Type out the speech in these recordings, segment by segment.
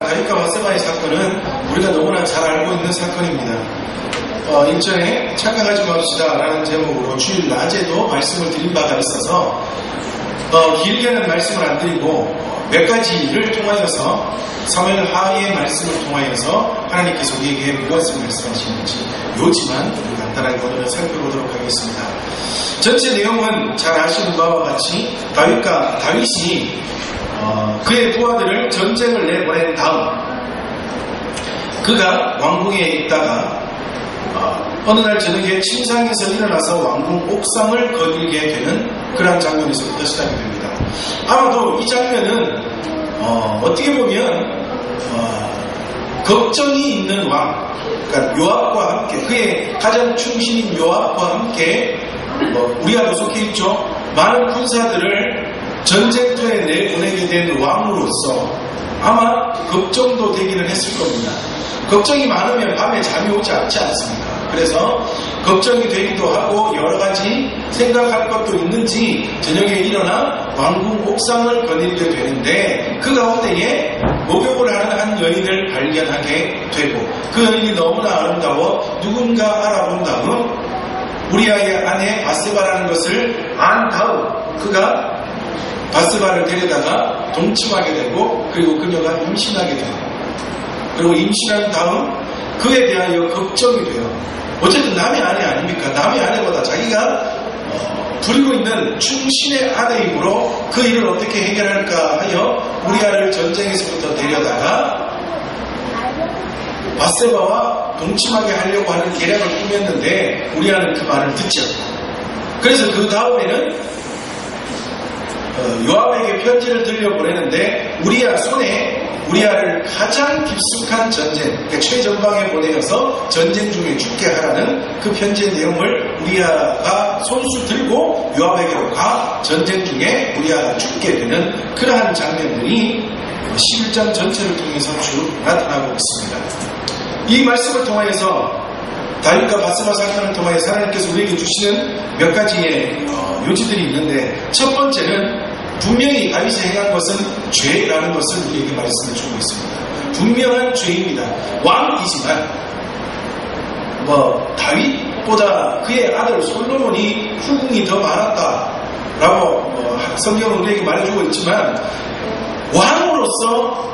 다윗과 밧세바의 사건은 우리가 너무나 잘 알고 있는 사건입니다. 일전에 착각하지 맙시다 라는 제목으로 주일 낮에도 말씀을 드린 바가 있어서 길게는 말씀을 안 드리고 몇 가지를 통하여서 사무엘 하의 말씀을 통하여서 하나님께서 우리에게 무엇을 말씀하시는지 요지만 간단하게 오늘 살펴보도록 하겠습니다. 전체 내용은 잘 아시는 바와 같이 다윗이 그의 부하들을 전쟁을 내보낸 다음 그가 왕궁에 있다가 어느 날 저녁에 침상에서 일어나서 왕궁 옥상을 거닐게 되는 그러한 장면에서부터 시작이 됩니다. 아마도 이 장면은 어떻게 보면 걱정이 있는 왕, 그러니까 요압과 함께 그의 가장 충신인 요압과 함께 우리아도 속해 있죠. 많은 군사들을 전쟁터에 내보내게 된 왕으로서 아마 걱정도 되기는 했을 겁니다. 걱정이 많으면 밤에 잠이 오지 않지 않습니까? 그래서 걱정이 되기도 하고 여러 가지 생각할 것도 있는지 저녁에 일어나 왕궁 옥상을 거닐게 되는데 그 가운데에 목욕을 하는 한 여인을 발견하게 되고 그 여인이 너무나 아름다워 누군가 알아본 다음 우리아의 아내 밧세바라는 것을 안 다음 그가 밧세바를 데려다가 동침하게 되고 그리고 그녀가 임신하게 되고 그리고 임신한 다음 그에 대하여 걱정이 돼요. 어쨌든 남의 아내 아닙니까? 남의 아내보다 자기가 부리고 있는 충신의 아내이므로 그 일을 어떻게 해결할까 하여 우리아를 전쟁에서부터 데려다가 밧세바와 동침하게 하려고 하는 계략을 꾸몄는데 우리아는 그 말을 듣지 않고 그래서 그 다음에는 요압에게 편지를 들려보내는데 우리아 손에 우리아를 가장 깊숙한 전쟁, 그러니까 최전방에 보내어서 전쟁 중에 죽게 하라는 그 편지의 내용을 우리아가 손수 들고 요압에게로 가 전쟁 중에 우리아가 죽게 되는 그러한 장면들이 11장 전체를 통해서 쭉 나타나고 있습니다. 이 말씀을 통하여서 다윗과 밧세바 사건을 통하여서 하나님께서 우리에게 주시는 몇 가지의 요지들이 있는데 첫 번째는 분명히 다윗이 행한 것은 죄라는 것을 우리에게 말씀해 주고 있습니다. 분명한 죄입니다. 왕이지만 다윗보다 그의 아들 솔로몬이 후궁이 더 많았다라고 성경은 우리에게 말해주고 있지만 왕으로서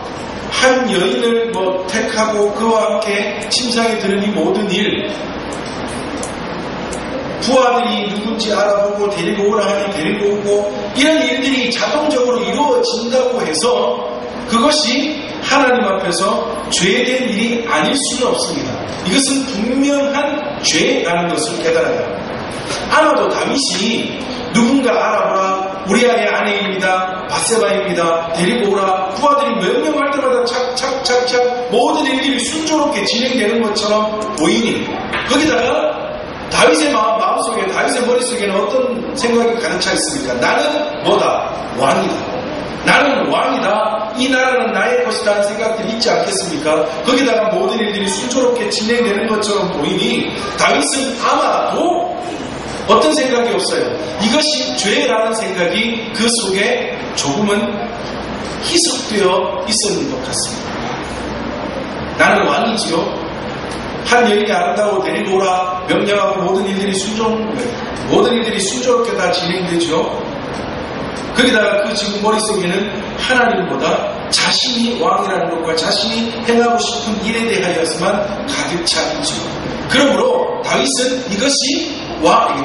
한 여인을 택하고 그와 함께 침상에 드는 이 모든 일 부하들이 누군지 알아보고 데리고 오라 하니 데리고 오고 이런 일들이 자동적으로 이루어진다고 해서 그것이 하나님 앞에서 죄된 일이 아닐 수는 없습니다. 이것은 분명한 죄라는 것을 깨달아야 합니다. 아마도 다윗이 누군가 알아보라 우리아의 아내입니다. 밧세바입니다. 데리고 오라 부하들이 명령할 때마다 착착착착 모든 일들이 순조롭게 진행되는 것처럼 보이니 거기다가 다윗의 마음속에 다윗의 머릿속에는 어떤 생각이 가득 차 있습니까? 나는 뭐다? 왕이다. 나는 왕이다. 이 나라는 나의 것이라는 생각들이 있지 않겠습니까? 거기다가 모든 일들이 순조롭게 진행되는 것처럼 보이니 다윗은 아마도 어떤 생각이 없어요. 이것이 죄라는 생각이 그 속에 조금은 희석되어 있었는 것 같습니다. 나는 왕이지요. 한 여인이 아름다워 데리고 오라 명령하고 모든 일들이 순조롭게 다 진행되죠. 거기다가 그 지금 머릿속에는 하나님보다 자신이 왕이라는 것과 자신이 행하고 싶은 일에 대하여서만 가득 차 있죠. 그러므로 다윗은 이것이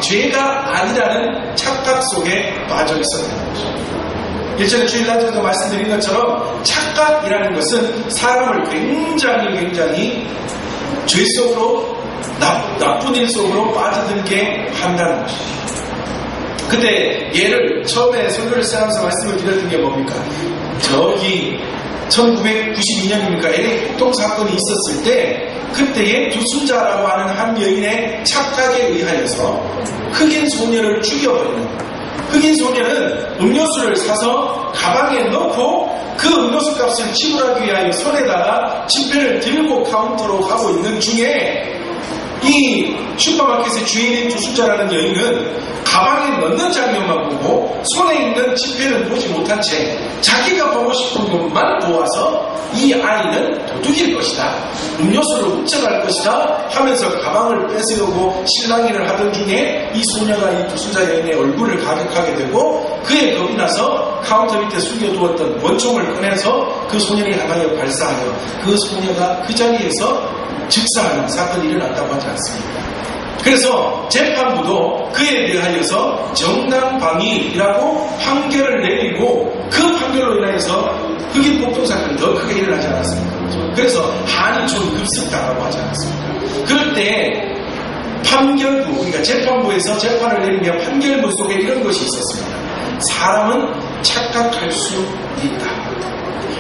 죄가 아니라는 착각 속에 빠져 있었다는 것입니다. 일전에 주일날에도 말씀드린 것처럼 착각이라는 것은 사람을 굉장히 죄 속으로 나쁜 일 속으로 빠져들게 한다는 것입니다. 그때 예를 처음에 설교를 시작하면서 말씀을 드렸던 게 뭡니까? 저기 1992년입니까? LA 폭동 사건이 있었을 때 그때의 두순자라고 하는 한 여인의 착각에 의하여서 흑인 소녀를 죽여버리는 흑인 소녀는 음료수를 사서 가방에 넣고 그 음료수 값을 지불하기 위하여 손에다가 지폐를 들고 카운터로 가고 있는 중에 이 슈퍼마켓의 주인인 투수자라는 여인은 가방에 넣는 장면만 보고 손에 있는 지폐를 보지 못한 채 자기가 보고 싶은 것만 보아서 이 아이는 도둑일 것이다, 음료수를 훔쳐갈 것이다 하면서 가방을 뺏으려고 실랑이를 하던 중에 이 소녀가 이 투수자 여인의 얼굴을 가격하게 되고 그의 겁이 나서 카운터 밑에 숨겨두었던 권총을 꺼내서 그 소녀를 향하여 발사하여 그 소녀가 그 자리에서 즉사하는 사건이 일어났다고 하지 않습니까? 그래서 재판부도 그에 대하여서 정당방위라고 판결을 내리고 그 판결로 인하여서 흑인 폭동 사건이 더 크게 일어나지 않았습니까? 그래서 한인촌 급습당하고 하지 않았습니까? 그럴 때 판결부, 그러니까 재판부에서 재판을 내리며 판결문 속에 이런 것이 있었습니다. 사람은 착각할 수 있다.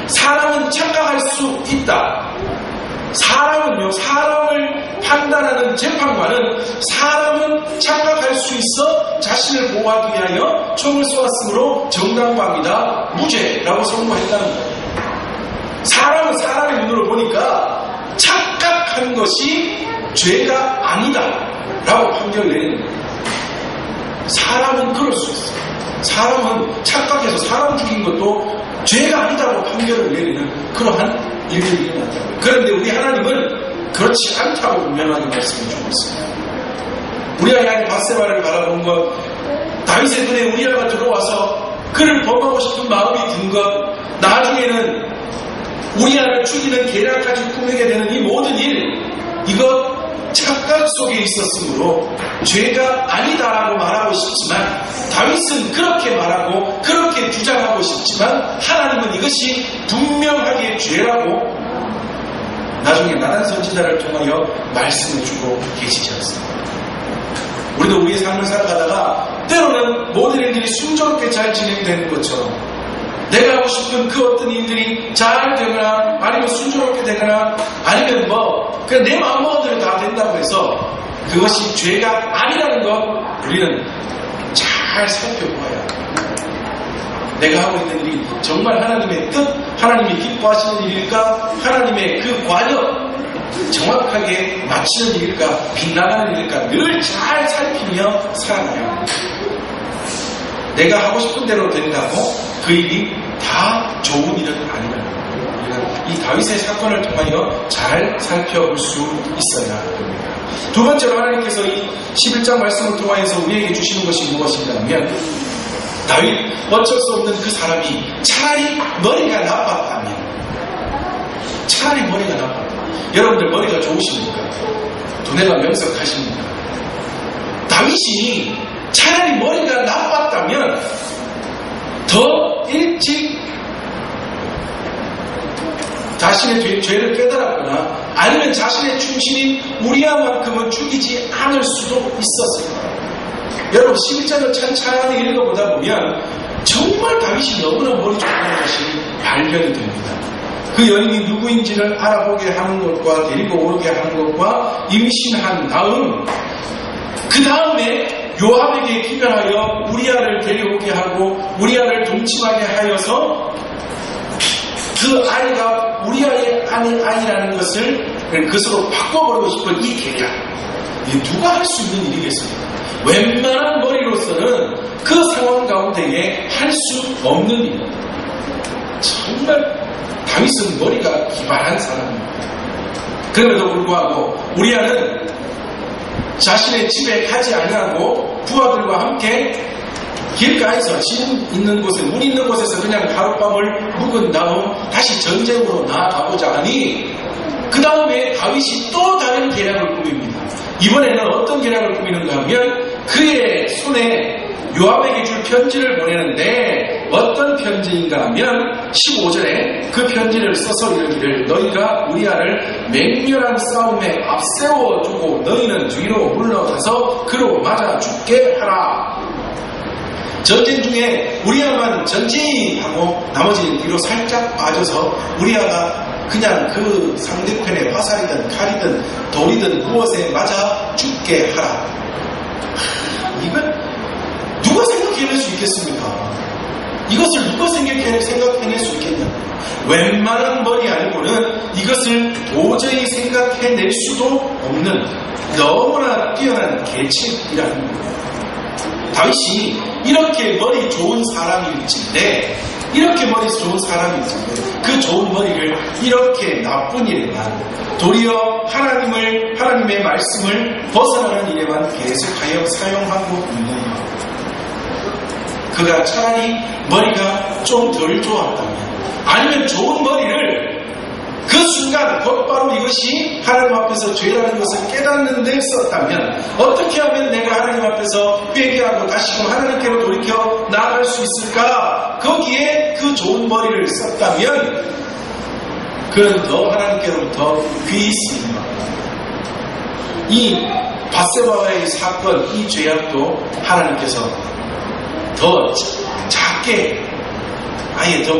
사람은 착각할 수 있다. 사람은요, 사람을 판단하는 재판관은 사람은 착각할 수 있어 자신을 보호하기 위하여 총을 쏘았으므로 정당방위다, 무죄라고 선고했다는 거예요. 사람은 사람의 눈으로 보니까 착각한 것이 죄가 아니다 라고 판결을 내리는 거예요. 사람은 그럴 수 있어요. 사람은 착각해서 사람 죽인 것도 죄가 아니다고 판결을 내리는 그러한 일들이 일어났다고요. 그런데 우리 하나님은 그렇지 않다고 분명하게 말씀해 주고 있습니다. 우리아의 밧세바를 바라본 것, 다윗의 눈에 우리아가 들어와서 그를 범하고 싶은 마음이 든 것, 나중에는 우리아를 죽이는 계략까지 꾸미게 되는 이 모든 일, 이것 착각 속에 있었으므로 죄가 아니다라고 말하고 싶지만, 다윗은 그렇게 말하고 그렇게 주장하고 싶지만 하나님은 이것이 분명하게 죄라고 나중에 나단 선지자를 통하여 말씀해주고 계시지 않습니다. 우리도 우리의 삶을 살아가다가 때로는 모든 일들이 순조롭게 잘 진행되는 것처럼 내가 하고 싶은 그 어떤 일들이 잘 되거나 아니면 순조롭게 되거나 아니면 그냥 내 마음먹은 대로 다 된다고 해서 그것이 죄가 아니라는 것 우리는 잘 살펴보아야 합니다. 내가 하고 있는 일이 정말 하나님의 뜻, 하나님이 기뻐하시는 일일까, 하나님의 그 관역 정확하게 맞추는 일일까, 빗나가는 일일까 늘 잘 살피며 살아가야 합니다. 내가 하고 싶은 대로 된다고 그 일이 다 좋은 일은 아니라는 우리는 이 다윗의 사건을 통하여 잘 살펴볼 수 있어야 합니다. 두 번째로 하나님께서 이 11장 말씀을 통하여서 우리에게 주시는 것이 무엇인가 하면, 다윗 어쩔 수 없는 그 사람이 차라리 머리가 나빴다면, 차라리 머리가 나빴다면, 여러분들 머리가 좋으십니까? 두뇌가 명석하십니까? 다윗이 차라리 머리가 나빴다면 더 일찍 자신의 죄를 깨달았거나 아니면 자신의 충신인 우리아만큼은 죽이지 않을 수도 있었을 거예요. 여러분 11장을 찬찬히 읽어보다 보면 정말 다윗이 너무나 머리 좋다는 것이 발견이 됩니다. 그 여인이 누구인지를 알아보게 하는 것과 데리고 오게 하는 것과 임신한 다음 그 다음에 요압에게 기별하여 우리아를 데려오게 하고 우리아를 동침하게 하여서 그 아이가 우리아의 아이라는 것을 그것으로 바꿔버리고 싶은 이 계략, 이게 누가 할 수 있는 일이겠습니까? 웬만한 머리로서는 그 상황 가운데에 할 수 없는 일입니다. 정말 다윗은 머리가 기발한 사람입니다. 그럼에도 불구하고 우리아는 자신의 집에 가지 아니하고 부하들과 함께 길가에서 진 있는 곳에, 물 있는 곳에서 그냥 하룻밤을 묵은 다음 다시 전쟁으로 나아가고자 하니 그 다음에 다윗이 또 다른 계략을 꾸밉니다. 이번에는 어떤 계략을 꾸미는가 하면 그의 손에 요압에게 줄 편지를 보내는데 어떤 편지인가 하면 15절에 그 편지를 써서 이르기를 너희가 우리아를 맹렬한 싸움에 앞세워주고 너희는 뒤로 물러가서 그로 맞아 죽게 하라. 전쟁 중에 우리아만 전진하고 나머지는 뒤로 살짝 빠져서 우리아가 그냥 그 상대편의 화살이든 칼이든 돌이든 무엇에 맞아 죽게 하라. 이건 누가 생각해낼 수 있겠습니까? 이것을 누가 생각해낼 수 있겠냐? 웬만한 머리 아니고는 이것을 도저히 생각해낼 수도 없는 너무나 뛰어난 계책이라는 거예요. 다윗이 이렇게 머리 좋은 사람일진데 그 좋은 머리를 이렇게 나쁜 일에만, 도리어 하나님의 말씀을 벗어나는 일에만 계속하여 사용하고 있느냐. 그가 차라리 머리가 좀 덜 좋았다면, 아니면 좋은 머리를 그 순간 곧바로 이것이 하나님 앞에서 죄라는 것을 깨닫는 데 썼다면, 어떻게 하면 내가 하나님 앞에서 회개하고 다시금 하나님께로 돌이켜 나아갈 수 있을까? 거기에 그 좋은 머리를 썼다면 그는 더 하나님께로부터 귀히 쓰이는 겁니다. 이 밧세바와의 사건, 이 죄악도 하나님께서 더 작게, 아예 더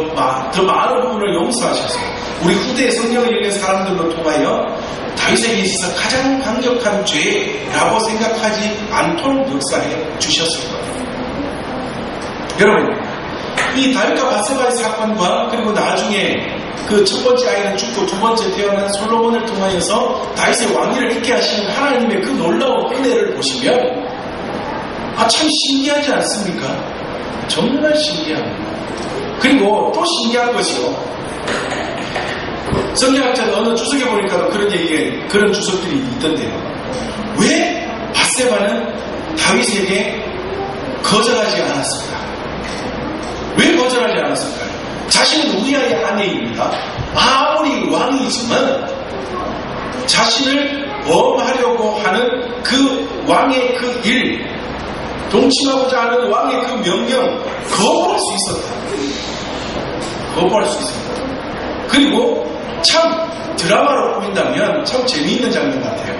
많은 부분을 용서하셔서 우리 후대의 성경을 읽는 사람들로 통하여 다윗에게 있어서 가장 강력한 죄라고 생각하지 않도록 역사해 주셨을 거예요. 여러분, 이 다윗과 밧세바의 사건과 그리고 나중에 그 첫 번째 아이는 죽고 두 번째 태어난 솔로몬을 통하여서 다윗의 왕위를 있게 하시는 하나님의 그 놀라운 은혜를 보시면 참 신기하지 않습니까? 정말 신기합니다. 그리고 또 신기한 것이요, 성경학자들 어느 주석에 보니까 그런 주석들이 있던데요. 왜 밧세바는 다윗에게 거절하지 않았을까? 왜 거절하지 않았을까요? 자신은 우리아의 아내입니다. 아무리 왕이지만 자신을 범하려고 하는 그 왕의 그 일, 동침하고자 하는 왕의 그 명령 거부할 수 있었다. 그리고 참 드라마로 꾸민다면 참 재미있는 장면 같아요.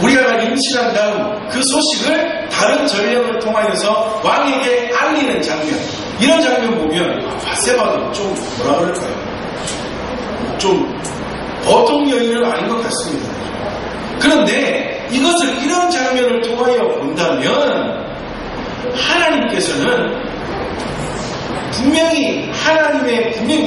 우리아가 임신한 다음 그 소식을 다른 전령을 통하여서 왕에게 알리는 장면, 이런 장면 보면 밧세바도 좀 뭐라 그럴까요? 좀 보통 여인은 아닌 것 같습니다. 그런데 이것을 이런 장면을 통하여 본다면 하나님께서는 분명히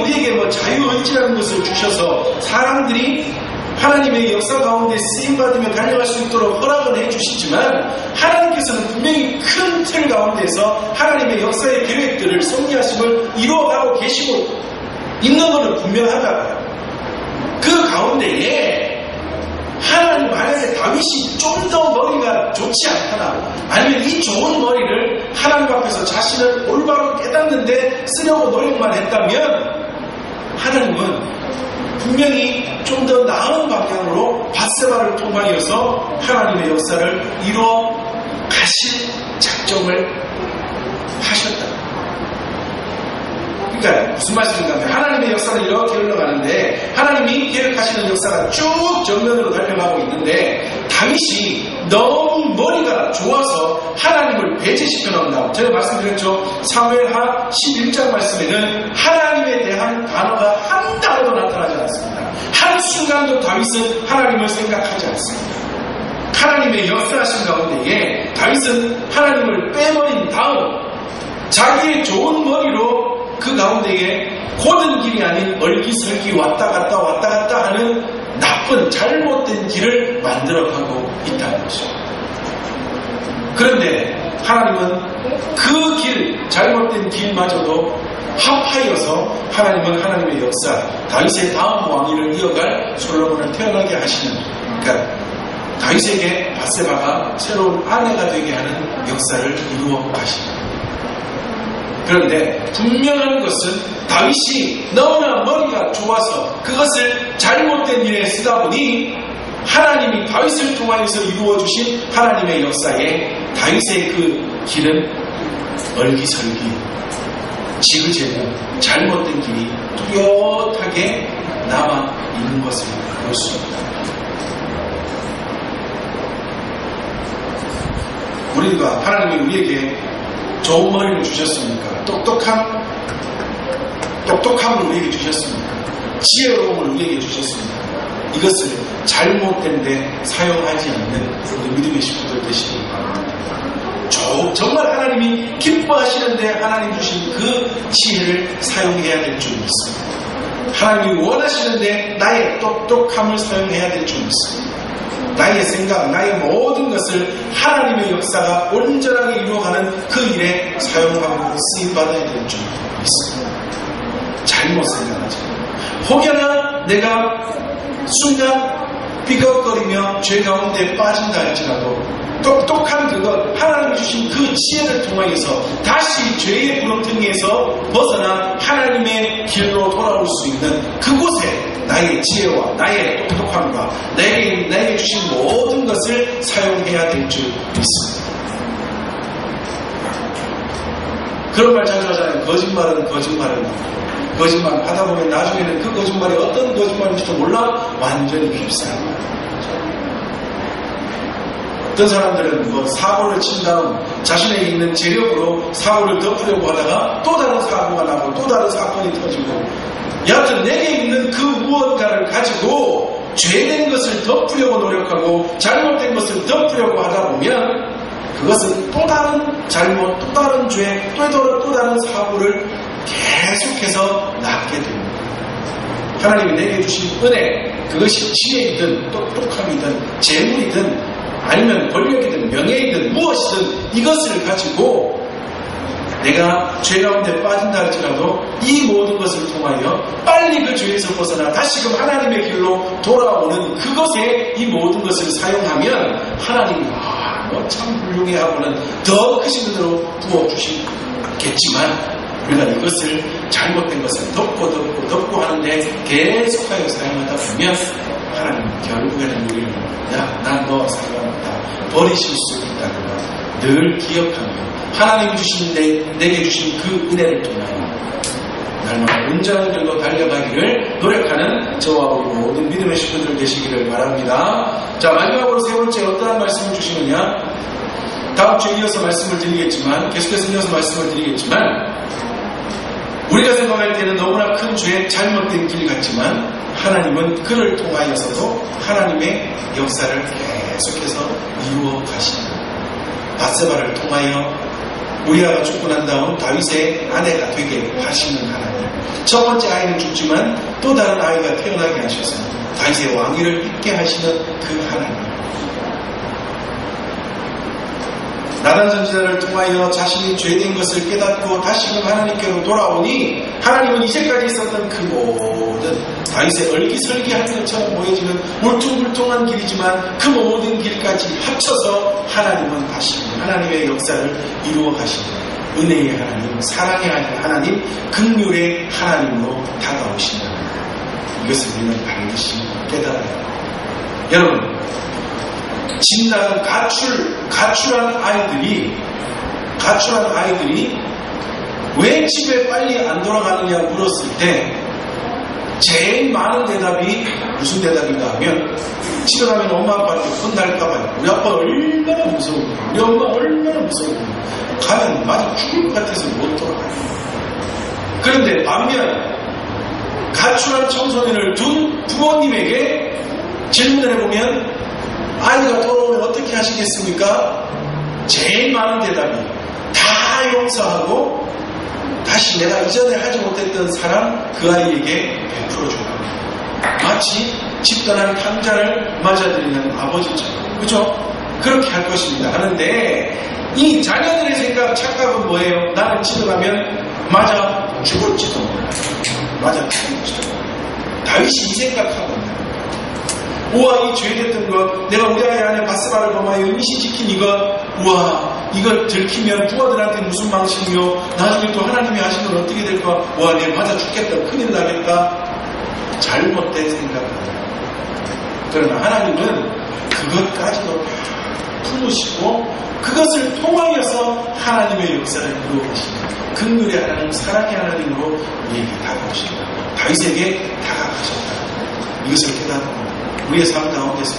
우리에게 자유의지라는 것을 주셔서 사람들이 하나님의 역사 가운데 쓰임받으며 달려갈 수 있도록 허락을 해주시지만, 하나님께서는 분명히 큰 틀 가운데서 하나님의 역사의 계획들을 섭리하심을 이루어가고 계시고 있는 것은 분명하다고요. 그 가운데에 하나님, 만약에 다윗이 좀 더 머리가 좋지 않거나 아니면 이 좋은 머리를 하나님 앞에서 자신을 올바로 깨닫는데 쓰려고 노력만 했다면 하나님은 분명히 좀 더 나은 방향으로 밧세바를 통하여서 하나님의 역사를 이루어 가실 작정을 하셨다. 그러니까 무슨 말씀인가 하면, 하나님의 역사는 이렇게 흘러가는데 하나님이 계획하시는 역사가 쭉 정면으로 달려가고 있는데, 다윗이 너무 머리가 좋아서 하나님을 배제시켜 놓는다고 제가 말씀드렸죠. 사무엘하 11장 말씀에는 하나님에 대한 단어가 한 단어도 나타나지 않습니다. 한순간도 다윗은 하나님을 생각하지 않습니다. 하나님의 역사하신 가운데에 다윗은 하나님을 빼버린 다음 자기의 좋은 머리로 그 가운데에 고든 길이 아닌 얼기설기 왔다 갔다 하는 나쁜 잘못된 길을 만들어가고 있다는 것이죠. 그런데 하나님은 그 길, 잘못된 길마저도 합하여서 하나님은 하나님의 역사, 다윗의 다음 왕위를 이어갈 솔로몬을 태어나게 하시는, 그러니까 다윗에게 밧세바가 새로운 아내가 되게 하는 역사를 이루어 가십니다. 그런데 분명한 것은 다윗이 너무나 머리가 좋아서 그것을 잘못된 일에 쓰다 보니 하나님이 다윗을 통하여서 이루어주신 하나님의 역사에 다윗의 그 길은 얼기설기, 지그재그 잘못된 길이 뚜렷하게 남아있는 것을 볼 수 있다. 우리가 하나님이 우리에게 좋은 머리를 주셨습니까? 똑똑함을 우리에게 주셨습니까? 지혜로움을 우리에게 주셨습니까? 이것을 잘못된 데 사용하지 않는 우리 믿음의 식구들 되시기 바랍니다. 정말 하나님이 기뻐하시는데 하나님 주신 그 지혜를 사용해야 될 줄 믿습니다. 하나님이 원하시는데 나의 똑똑함을 사용해야 될 줄 믿습니다. 나의 생각, 나의 모든 것을 하나님의 역사가 온전하게 이루어가는 그 일에 사용하고 쓰임받아야 될 줄 믿습니다. 잘못 생각하지. 혹여나 내가 순간 삐걱거리며 죄 가운데 빠진다 할지라도 똑똑한 그것, 하나님이 주신 그 지혜를 통하여서 다시 죄의 부렁텅이에서 벗어나 하나님의 길로 돌아올 수 있는 그곳에 나의 지혜와 나의 똑똑함과 내게 주신 모든 것을 사용해야 될 줄 믿습니다. 그런 말 자주 하잖아요. 거짓말 하다 보면 나중에는 그 거짓말이 어떤 거짓말인지도 몰라 완전히 휩싸는 거예요. 어떤 사람들은 사고를 친 다음 자신에게 있는 재력으로 사고를 덮으려고 하다가 또 다른 사고가 나고 또 다른 사건이 터지고, 여하튼 내게 있는 그 무언가를 가지고 죄된 것을 덮으려고 노력하고 잘못된 것을 덮으려고 하다 보면 그것은 또 다른 잘못, 또 다른 죄, 또 다른 사고를 계속해서 낳게 됩니다. 하나님이 내게 주신 은혜, 그것이 지혜이든 똑똑함이든 재물이든 아니면 권력이든 명예이든 무엇이든 이것을 가지고 내가 죄 가운데 빠진다 할지라도 이 모든 것을 통하여 빨리 그 죄에서 벗어나 다시금 하나님의 길로 돌아오는 그것에 이 모든 것을 사용하면 하나님이 너 참 훌륭해 하고는 더 크신 은혜로 부어주시겠지만 우리가 이것을 잘못된 것을 덮고 하는데 계속하여 사용하다 보면 하나님 결국에는 우리를 난 너 사랑한다 버리실 수 있다는 걸 늘 기억하며 하나님이 주신 내게 주신 그 은혜를 통하여 날마다 온전한 길로 달려가기를 노력하는 저와 우리 모든 믿음의 식구들 되시기를 바랍니다. 자, 마지막으로 세 번째 어떠한 말씀을 주시느냐, 다음 주에 이어서 말씀을 드리겠지만, 계속해서 이어서 말씀을 드리겠지만, 우리가 생각할 때는 너무나 큰 죄, 잘못된 길 같지만 하나님은 그를 통하여서도 하나님의 역사를 계속해서 이루어 가십니다. 바세바를 통하여 우리아가 죽고 난 다음 다윗의 아내가 되게 하시는 하나님, 첫 번째 아이는 죽지만 또 다른 아이가 태어나게 하셔서 다윗의 왕위를 잇게 하시는 그 하나님, 나단 선지자를 통하여 자신이 죄된 것을 깨닫고 다시금 하나님께로 돌아오니 하나님은 이제까지 있었던 그 모든 다윗의 얼기설기한 것처럼 보여지는 울퉁불퉁한 길이지만 그 모든 길까지 합쳐서 하나님은 다시 하나님의 역사를 이루어 가시는 은혜의 하나님, 사랑의 하나님, 긍휼의 하나님으로 다가오신다. 이것을 우리는 반드시 깨달아야 합니다. 여러분, 진나는 가출한 아이들이 왜 집에 빨리 안 돌아가느냐 물었을 때 제일 많은 대답이 무슨 대답인가 하면, 집에 가면 엄마 아빠한테 혼날까봐요. 우리 아빠 얼마나 무서워, 우리 엄마 얼마나 무서워, 가면 맞아 죽을 것 같아서 못 돌아가요. 그런데 반면 가출한 청소년을 둔 부모님에게 질문을 해보면 아이가 돌아오면 어떻게 하시겠습니까? 제일 많은 대답이 다 용서하고 다시 내가 이전에 하지 못했던 사랑 그 아이에게 베풀어주고, 마치 집단한 탕자를 맞아들이는 아버지처럼, 그죠? 그렇게 할 것입니다. 하는데 이 자녀들의 착각은 뭐예요? 나는 집에 가면 맞아 죽을지도 몰라, 맞아 죽을지도 몰라. 다윗이 이 생각하거든요. 우와, 이 죄됐던 것, 내가 우리 아이 안에 바세바를 범하여 임시지킨 이것, 우와, 이걸 들키면 부하들한테 무슨 망신이요, 나중에 또 하나님이 하시면 어떻게 될까, 우와, 내 맞아 죽겠다, 큰일 나겠다. 잘못된 생각입니다. 그러나 하나님은 그것까지도 품으시고 그것을 통하여서 하나님의 역사를 이루어 가십니다. 긍휼의 하나님, 사랑의 하나님으로 우리에게 다가오십니다. 다윗에게 다가가셨다. 이것을 깨닫고 우리의 삶 가운데서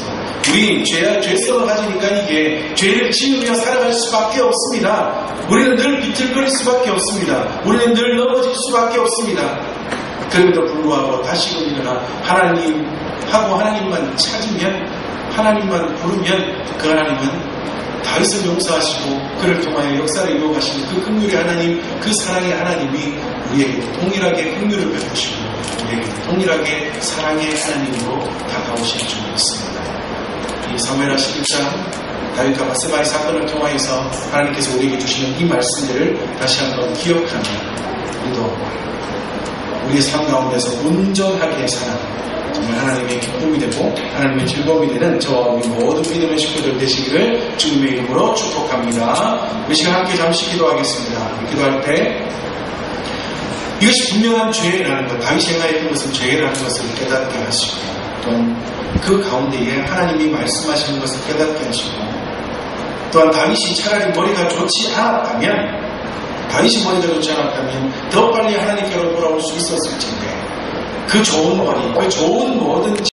우리 죄성을 가지니까 이게 죄를 지으며 살아갈 수밖에 없습니다. 우리는 늘 비틀거릴 수밖에 없습니다. 우리는 늘 넘어질 수밖에 없습니다. 그럼에도 불구하고 다시금 일어나 하나님하고 하나님만 찾으면, 하나님만 부르면 그 하나님은 다윗을 용서하시고 그를 통하여 역사를 이루어 가시는 그 긍휼의 하나님, 그 사랑의 하나님이 우리에게 동일하게 긍휼을 베푸시고 우리에게 동일하게 사랑의 하나님으로 다가오실 줄 믿습니다. 이 사무엘하 11장 다윗과 바세바의 사건을 통하여서 하나님께서 우리에게 주시는 이 말씀들을 다시 한번 기억하며 우리도 우리의 삶 가운데서 온전하게 살아 정말 하나님의 기쁨이 되고 하나님의 즐거움이 되는 저와 우리 모든 믿음의 식구들 되시기를 주님의 이름으로 축복합니다. 이 시간 함께 잠시 기도하겠습니다. 기도할 때 이것이 분명한 죄라는 것, 다윗이 행하였던 것은 죄라는 것을 깨닫게 하시고 또한 그 가운데에 하나님이 말씀하시는 것을 깨닫게 하시고 또한 다윗이 차라리 머리가 좋지 않았다면 다윗이 머리가 좋지 않았다면 더 빨리 하나님께로 돌아올 수 있었을 텐데 그 좋은 머리, 그 좋은 모든